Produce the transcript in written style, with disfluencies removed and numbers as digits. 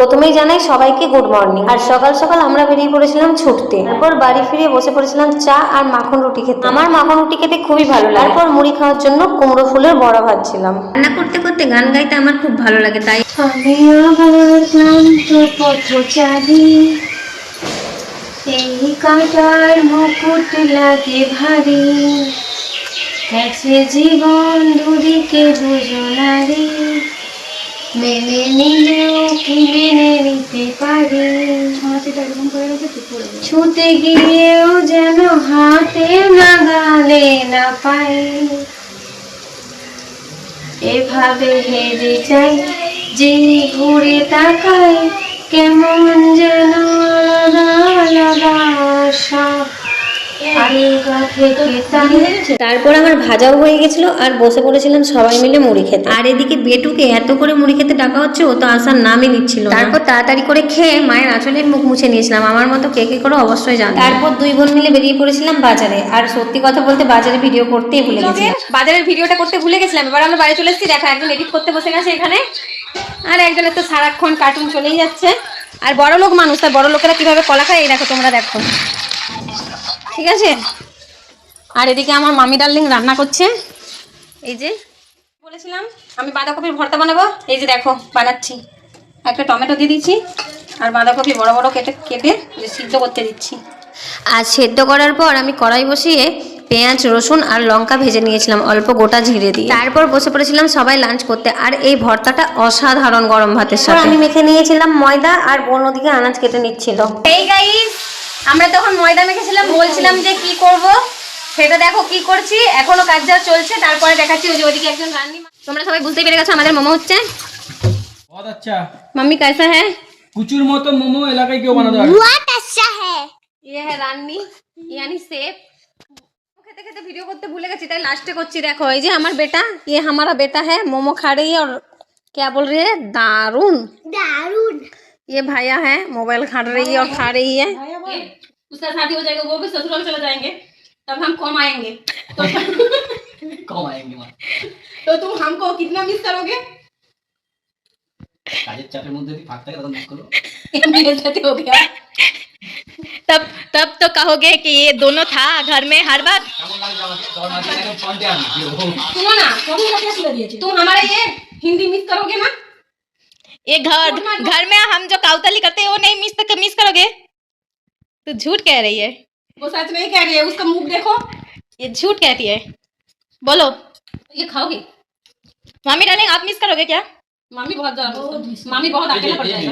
প্রথমেই জানাই সবাইকে গুড মর্নিং। আর সকাল সকাল আমরা বেরিয়ে পড়েছিলাম ছুটতে। তারপর বাড়ি ফিরে বসে পড়েছিলাম চা আর মাখন রুটি খেতে। আমার মাখন রুটি খেতে খুবই ভালো লাগে। তারপর মুড়ি খাওয়ার জন্য কুমড়ো ফুলের বড়া ভাজছিলাম। রান্না করতে করতে গান গাইতে আমার খুব ভালো লাগে, তাই আমি আবার ক্লান্ত পথচারী, এই কাঁটার মুকুট লাগে ভারী, গেছে জীবন দুদিকে দুজনারি, মেনে নিলেও কি মেনে নিতে পারি, ছুতে গিয়েও যেন হাতে নাগালে না পাই, এভাবে হেরে যাই যে ঘুরে তাকাই, কেমন যেন আলাদা আলাদা সব। তারপর আমার ভাজাও হয়ে গেছিল আর বসে পড়েছিলাম সবাই মিলে মুড়ি খেতে। আর এদিকে বেটুকে এত করে মুড়ি খেতে ডাকা হচ্ছে, ও তো আসার নামই নিচ্ছিল। তারপর তাড়াতাড়ি করে খেয়ে মায়ের আঁচলের মুখ মুছে নিয়েছিলাম। আমার মতো কে কে করে অবশ্যই জানো। তারপর দুই বোন মিলে বেরিয়ে পড়েছিলাম বাজারে। আর সত্যি কথা বলতে বাজারে ভিডিও করতেই ভুলে গেছিলাম। বাজারের ভিডিওটা করতে ভুলে গেছিলাম। এবার আমরা বাড়ি চলে এসেছি। দেখো একজন এডিট করতে বসে গেছে এখানে, আর একজনের তো সারাক্ষণ কার্টুন চলেই যাচ্ছে। আর বড় লোক মানুষ, তার বড় লোকেরা কিভাবে কলা খায় এই দেখো, তোমরা দেখো, ঠিক আছে। আর এদিকে আমার মামি ডার্লিং রান্না করছে। এই যে বলেছিলাম আমি বাঁধাকপির ভর্তা বানাবো, এই যে দেখো বানাচ্ছি। একটা টমেটো দিয়ে দিচ্ছি আর বাঁধাকপি বড় বড় কেটে কেটে সিদ্ধ করতে দিচ্ছি। আর সেদ্ধ করার পর আমি কড়াই বসিয়ে পেঁয়াজ রসুন আর লঙ্কা ভেজে নিয়েছিলাম অল্প গোটা জিরে দিয়ে। তারপর বসে পড়েছিলাম সবাই লাঞ্চ করতে। আর এই ভর্তাটা অসাধারণ গরম ভাতের সাথে। আমি মেখে নিয়েছিলাম ময়দা, আর বোন ওদিকে আনাজ কেটে নিচ্ছিল। এই গাইস, আমরা তখন ময়দা মেখেছিলাম, বলছিলাম যে কি করব, সেটা দেখো কি করছি। এখনো কাজ যা চলছে, তারপরে দেখাচ্ছি। ওই যে ওদিকে একজন রান্নি। তোমরা সবাই বুঝতেই পেরে গেছো আমাদের মোমো হচ্ছে। बहुत अच्छा मम्मी कैसा है? कुचूर मतो मोमो इलाके क्यों बना दो? बहुत अच्छा है। ये है রান্নি यानी सेफ। খেতে খেতে ভিডিও করতে ভুলে গেছি, তাই লাস্টে করছি। দেখো এই যে আমার बेटा, ये हमारा बेटा है, मोमो खा रही है और क्या बोल रही है, दारुण दारुण। ये भैया है, मोबाइल खा रही है और खा रही है। उसका शादी हो जाएगा, वो भी ससुराल चले जाएंगे, तब हम कम आएंगे। तो कम आएंगे मां, तो तुम हमको कितना मिस करोगे? काजे चापेर मধ্যে দি ফাঁক থাকে তখন মিস করো। मेरे साथ हो गया। तब तो कहोगे कि ये दोनों था घर में हर बार। কেমন লাগে আমাকে তোর মাঝে একদম ফ্রন্টে আনি सुनो ना, कभी ना क्या सुना दिए तुम हमारा ये हिंदी मिस करोगे ना? ये घर में हम जो काउतली करते हैं वो नहीं मिस करोगे? तो झूठ कह रही है। वो सच नहीं कह रही है, उसका मुंह देखो, ये झूठ कहती है। बोलो, ये खाओगे? मामी डार्लिंग आप मिस करोगे क्या? मामी बहुत ज्यादा, मामी बहुत अकेला पड़ जाएगा।